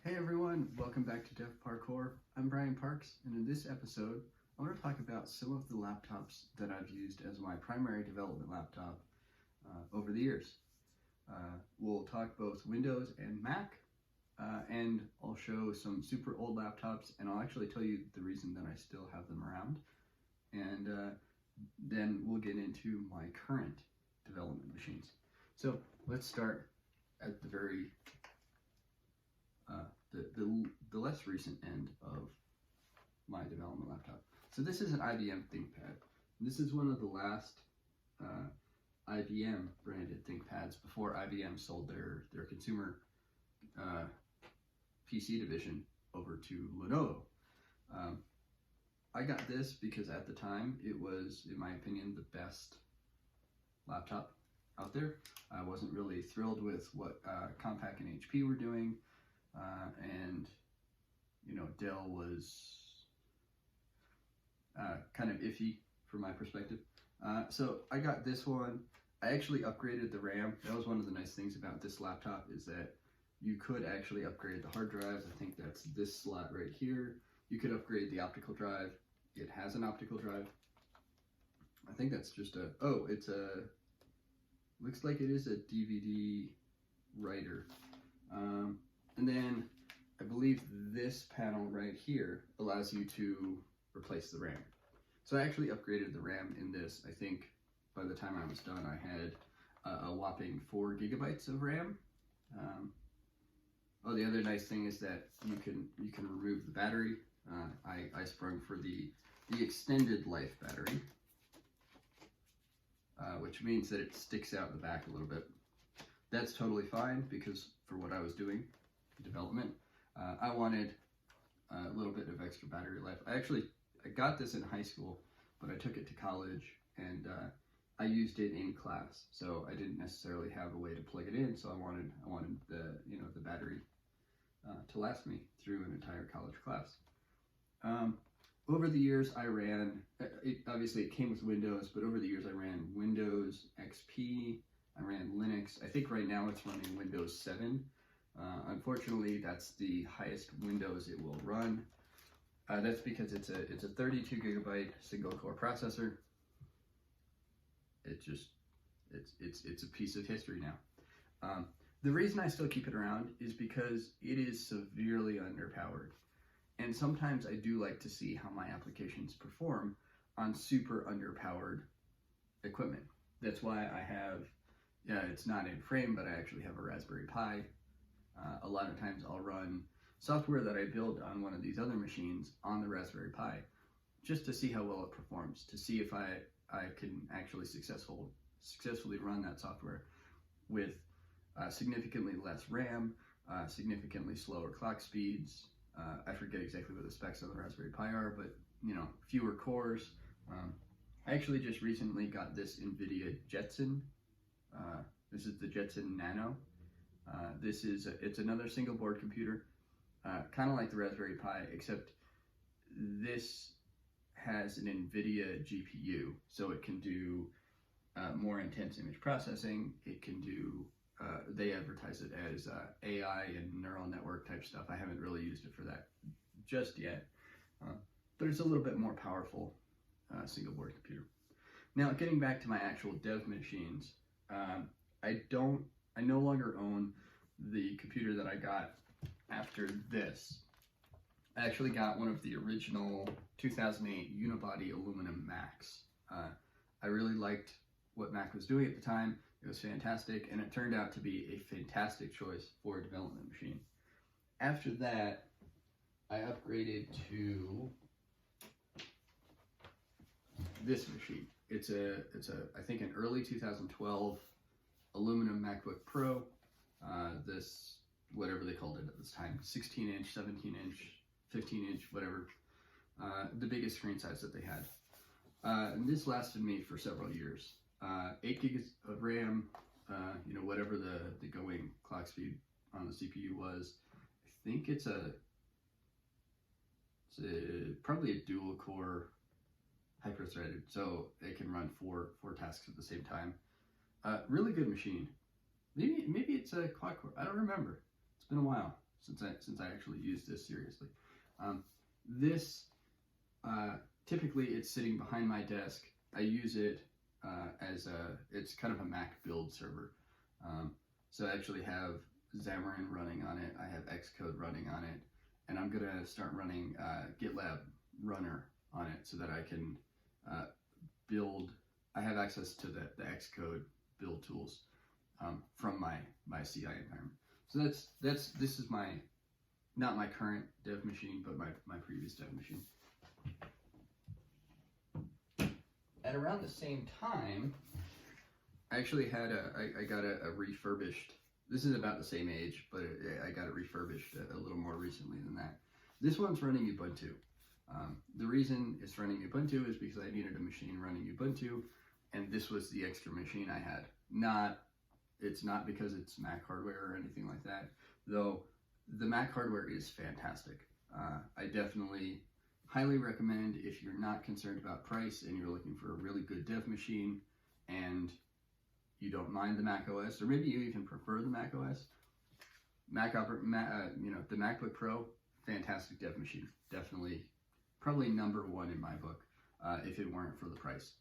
Hey everyone, welcome back to Dev Parkour. I'm Brian Parks, and in this episode, I want to talk about some of the laptops that I've used as my primary development laptop over the years. We'll talk both Windows and Mac, and I'll show some super old laptops, and I'll actually tell you the reason that I still have them around. And then we'll get into my current development machines. So let's start at the very the less recent end of my development laptop. So this is an IBM ThinkPad. This is one of the last IBM branded ThinkPads before IBM sold their consumer PC division over to Lenovo. I got this because at the time it was, in my opinion, the best laptop out there. I wasn't really thrilled with what Compaq and HP were doing. And Dell was kind of iffy from my perspective. So I got this one. I actually upgraded the RAM. That was one of the nice things about this laptop, is that you could actually upgrade the hard drives. I think that's this slot right here. You could upgrade the optical drive. It has an optical drive. I think that's just looks like it is a DVD writer. And then I believe this panel right here allows you to replace the RAM. So I actually upgraded the RAM in this. I think by the time I was done, I had a whopping 4 gigabytes of RAM. The other nice thing is that you can remove the battery. I sprung for the extended life battery, which means that it sticks out the back a little bit. That's totally fine, because for what I was doing, development, I wanted a little bit of extra battery life. I got this in high school, but I took it to college, and I used it in class, so I didn't necessarily have a way to plug it in. So I wanted the battery to last me through an entire college class. Over the years, I ran. Obviously, it came with Windows, but over the years, I ran Windows XP. I ran Linux. I think right now it's running Windows 7. Unfortunately, that's the highest Windows it will run. That's because it's a 32 gigabyte single core processor. It's a piece of history now. The reason I still keep it around is because it is severely underpowered. And sometimes I do like to see how my applications perform on super underpowered equipment. That's why I have, it's not in frame, but I actually have a Raspberry Pi. A lot of times I'll run software that I build on one of these other machines on the Raspberry Pi, just to see how well it performs, to see if I can actually successfully run that software with significantly less RAM, significantly slower clock speeds. I forget exactly what the specs of the Raspberry Pi are, but fewer cores. I actually just recently got this NVIDIA Jetson. This is the Jetson Nano. It's another single board computer, kind of like the Raspberry Pi, except this has an NVIDIA GPU, so it can do more intense image processing. It can do, they advertise it as AI and neural network type stuff. I haven't really used it for that just yet, but it's a little bit more powerful single board computer. Now, getting back to my actual dev machines, I no longer own the computer that I got after this. I actually got one of the original 2008 unibody aluminum Macs. I really liked what Mac was doing at the time. It was fantastic, and it turned out to be a fantastic choice for a development machine. After that, I upgraded to this machine. It's I think an early 2012 aluminum MacBook Pro. This, whatever they called it at this time, 16-inch, 17-inch, 15-inch, whatever. The biggest screen size that they had. And this lasted me for several years. 8 gigs of RAM, whatever the going clock speed on the CPU was. I think it's probably a dual core hyper-threaded, so it can run four tasks at the same time. Really good machine. Maybe it's a quad core. I don't remember. It's been a while. since I actually use this seriously. This typically it's sitting behind my desk. I use it it's kind of a Mac build server. So I actually have Xamarin running on it. I have Xcode running on it, and I'm gonna start running GitLab Runner on it so that I can build. I have access to the Xcode build tools from my CI environment. So this is not my current dev machine, but my previous dev machine. At around the same time, I actually had I got a refurbished. This is about the same age, but I got it refurbished a little more recently than that. This one's running Ubuntu. The reason it's running Ubuntu is because I needed a machine running Ubuntu, and this was the extra machine I had. It's not because it's Mac hardware or anything like that, though the Mac hardware is fantastic. I definitely highly recommend, if you're not concerned about price and you're looking for a really good dev machine and you don't mind the Mac OS, or maybe you even prefer the Mac OS, the MacBook Pro, fantastic dev machine. Definitely, probably number one in my book, if it weren't for the price.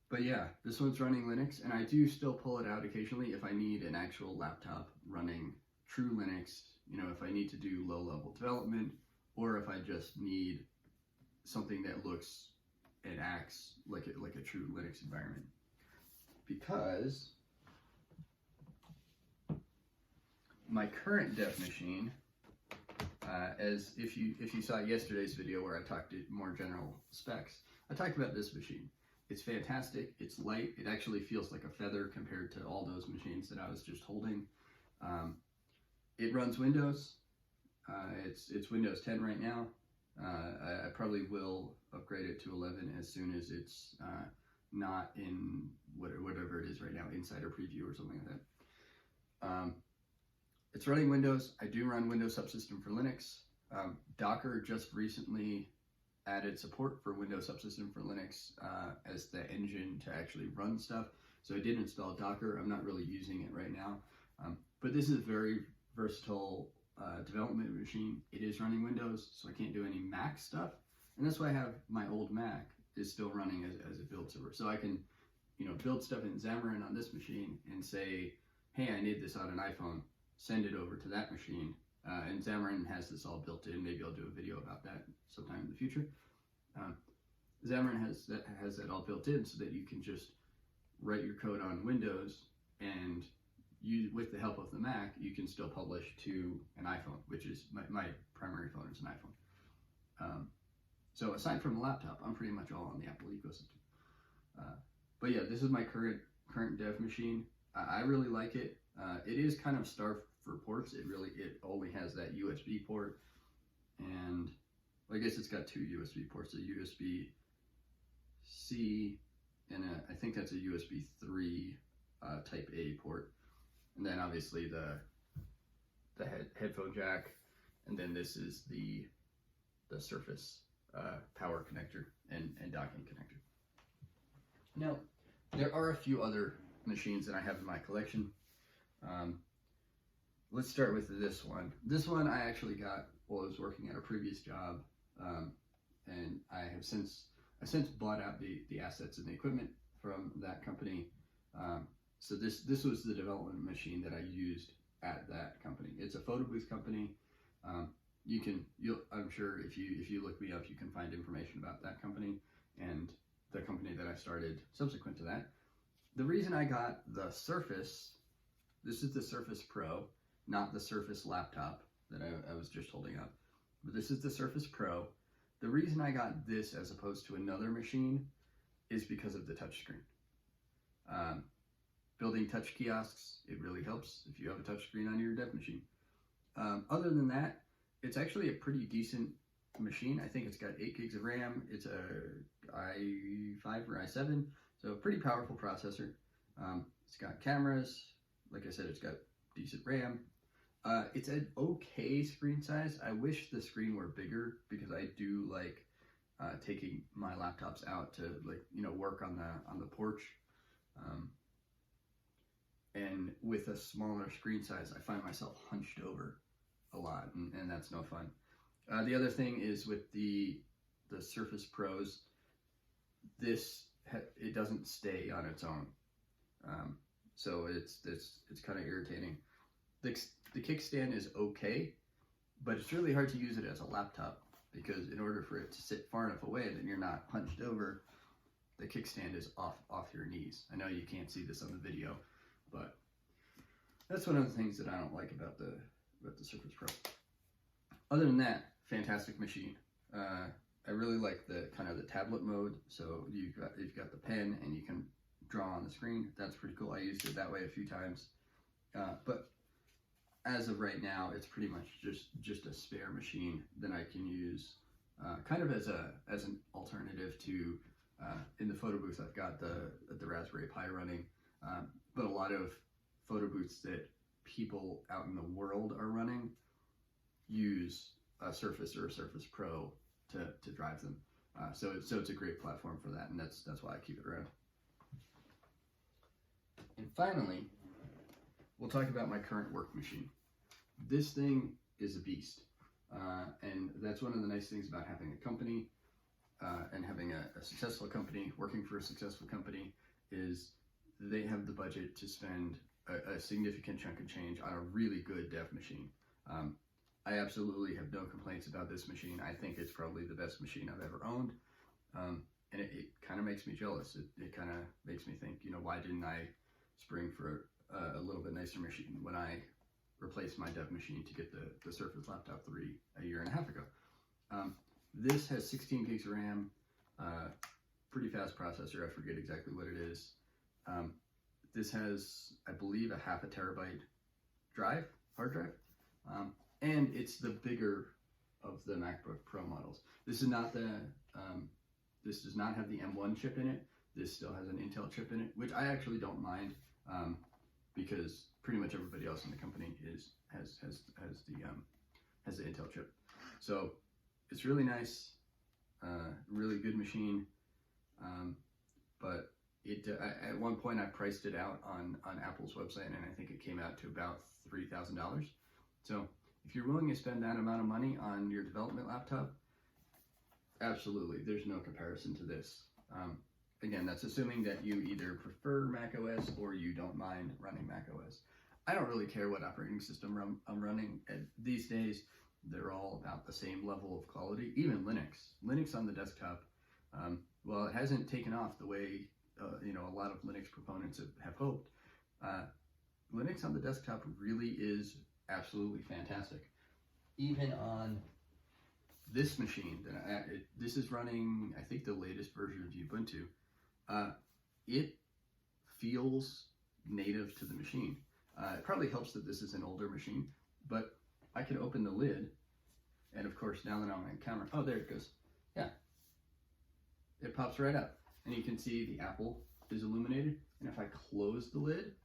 But yeah, this one's running Linux, and I do still pull it out occasionally if I need an actual laptop running true Linux, if I need to do low-level development, or if I just need something that looks and acts like a true Linux environment. Because my current dev machine, as if you saw yesterday's video where I talked more general specs, I talked about this machine. It's fantastic. It's light. It actually feels like a feather compared to all those machines that I was just holding. It runs Windows. It's Windows 10 right now. I probably will upgrade it to 11 as soon as it's not in whatever it is right now, Insider Preview or something like that. It's running Windows. I do run Windows Subsystem for Linux. Docker just recently added support for Windows Subsystem for Linux as the engine to actually run stuff. So I did install Docker. I'm not really using it right now. But this is a very versatile development machine. It is running Windows, so I can't do any Mac stuff. And that's why I have my old Mac is still running as a build server. So I can, build stuff in Xamarin on this machine and say, hey, I need this on an iPhone, send it over to that machine. And Xamarin has this all built in. Maybe I'll do a video about that sometime in the future. Xamarin has that all built in so that you can just write your code on Windows, and with the help of the Mac, you can still publish to an iPhone, which is my primary phone is an iPhone. So aside from a laptop, I'm pretty much all on the Apple ecosystem. But yeah, this is my current dev machine. I really like it. It is kind of starved for ports. It only has that USB port, and I guess it's got two USB ports, a USB-C and I think that's a USB 3 Type A port, and then obviously the headphone jack, and then this is the Surface power connector and docking connector. Now, there are a few other machines that I have in my collection. Let's start with this one. This one I actually got while I was working at a previous job, and I have since bought out the assets and the equipment from that company. So this was the development machine that I used at that company. It's a photo booth company. I'm sure if you look me up, you can find information about that company and the company that I started subsequent to that. The reason I got the Surface, this is the Surface Pro, not the Surface laptop that I was just holding up, but this is the Surface Pro. The reason I got this as opposed to another machine is because of the touchscreen. Building touch kiosks, it really helps if you have a touchscreen on your dev machine. Other than that, it's actually a pretty decent machine. I think it's got 8 gigs of RAM. It's a i5 or i7, so a pretty powerful processor. It's got cameras. Like I said, it's got decent RAM. It's an okay screen size. I wish the screen were bigger because I do like taking my laptops out to work on the porch. and with a smaller screen size, I find myself hunched over a lot, and that's no fun. The other thing is with the Surface Pros, it doesn't stay on its own, so it's kind of irritating. The kickstand is okay, but it's really hard to use it as a laptop, because in order for it to sit far enough away that you're not hunched over, the kickstand is off your knees. I know you can't see this on the video, but that's one of the things that I don't like about the Surface Pro. Other than that, fantastic machine. I really like the kind of the tablet mode. So you've got the pen and you can draw on the screen. That's pretty cool. I used it that way a few times. But as of right now, it's pretty much just a spare machine that I can use kind of as an alternative to in the photo booth. I've got the Raspberry Pi running, but a lot of photo booths that people out in the world are running use a Surface or a Surface Pro to drive them. So it's a great platform for that, and that's why I keep it around. And finally, we'll talk about my current work machine. This thing is a beast, and that's one of the nice things about having a company and having a successful company, working for a successful company, is they have the budget to spend a significant chunk of change on a really good dev machine. I absolutely have no complaints about this machine. I think it's probably the best machine I've ever owned, and it kind of makes me jealous. It kind of makes me think, why didn't I spring for a little bit nicer machine when I replaced my dev machine to get the Surface Laptop 3 a year and a half ago. This has 16 gigs of RAM, pretty fast processor. I forget exactly what it is. This has, I believe, a 0.5 terabyte hard drive, and it's the bigger of the MacBook Pro models. This does not have the M1 chip in it. This still has an Intel chip in it, which I actually don't mind, because pretty much everybody else in the company has the Intel chip. So it's really nice, really good machine, but at one point I priced it out on Apple's website, and I think it came out to about $3,000. So if you're willing to spend that amount of money on your development laptop, absolutely, there's no comparison to this. Again, that's assuming that you either prefer macOS or you don't mind running macOS. I don't really care what operating system I'm running. These days, they're all about the same level of quality. Even Linux on the desktop, well, it hasn't taken off the way a lot of Linux proponents have hoped. Linux on the desktop really is absolutely fantastic. Even on this machine, this is running, I think, the latest version of Ubuntu. It feels native to the machine. It probably helps that this is an older machine, but I can open the lid, and of course, now that I'm on camera, oh, there it goes. Yeah, it pops right up, and you can see the Apple is illuminated. And if I close the lid,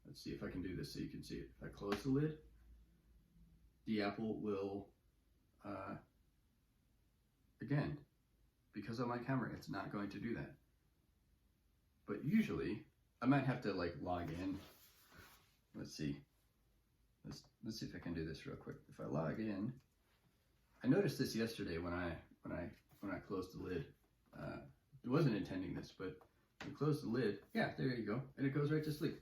let's see if I can do this so you can see it. If I close the lid, the Apple will, again, because of my camera, it's not going to do that. But usually, I might have to log in. Let's see. Let's see if I can do this real quick. If I log in, I noticed this yesterday when I closed the lid. I wasn't intending this, but you close the lid. Yeah, there you go, and it goes right to sleep.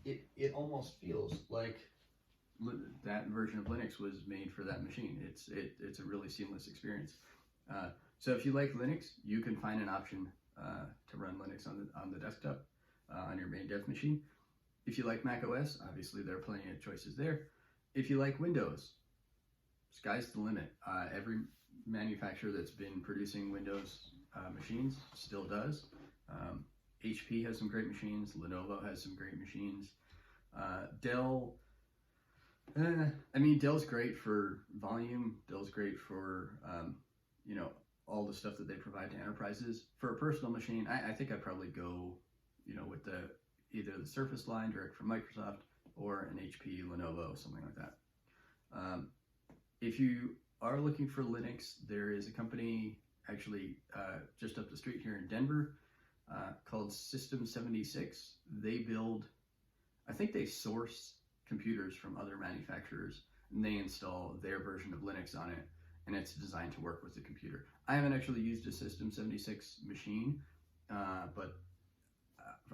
It almost feels like that version of Linux was made for that machine. It's a really seamless experience. So if you like Linux, you can find an option to run Linux on the desktop on your main dev machine. If you like macOS, obviously there are plenty of choices there. If you like Windows, sky's the limit. Every manufacturer that's been producing Windows machines still does. HP has some great machines. Lenovo has some great machines. Dell, Dell's great for volume. Dell's great for, all the stuff that they provide to enterprises. For a personal machine, I think I'd probably go, with either the Surface line direct from Microsoft or an HP, Lenovo, something like that. If you are looking for Linux, there is a company actually just up the street here in Denver. called System 76. They build, I think they source computers from other manufacturers, and they install their version of Linux on it, and it's designed to work with the computer. I haven't actually used a System 76 machine, but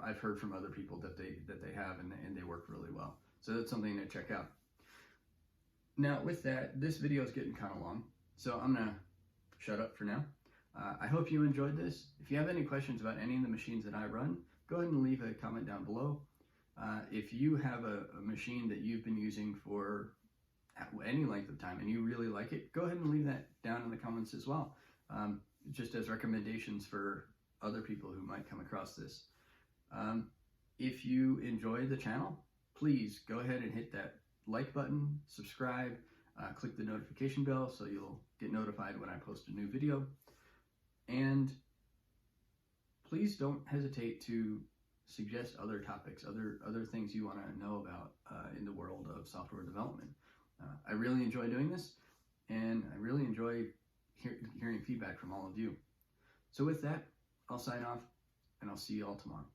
I've heard from other people that they have, and they work really well. So that's something to check out. Now with that, this video is getting kind of long, so I'm gonna shut up for now. I hope you enjoyed this. If you have any questions about any of the machines that I run, go ahead and leave a comment down below. If you have a machine that you've been using for any length of time and you really like it, go ahead and leave that down in the comments as well, just as recommendations for other people who might come across this. If you enjoy the channel, please go ahead and hit that like button, subscribe, click the notification bell so you'll get notified when I post a new video. And please don't hesitate to suggest other topics, other things you want to know about in the world of software development. I really enjoy doing this, and I really enjoy hearing feedback from all of you. So with that, I'll sign off, and I'll see you all tomorrow.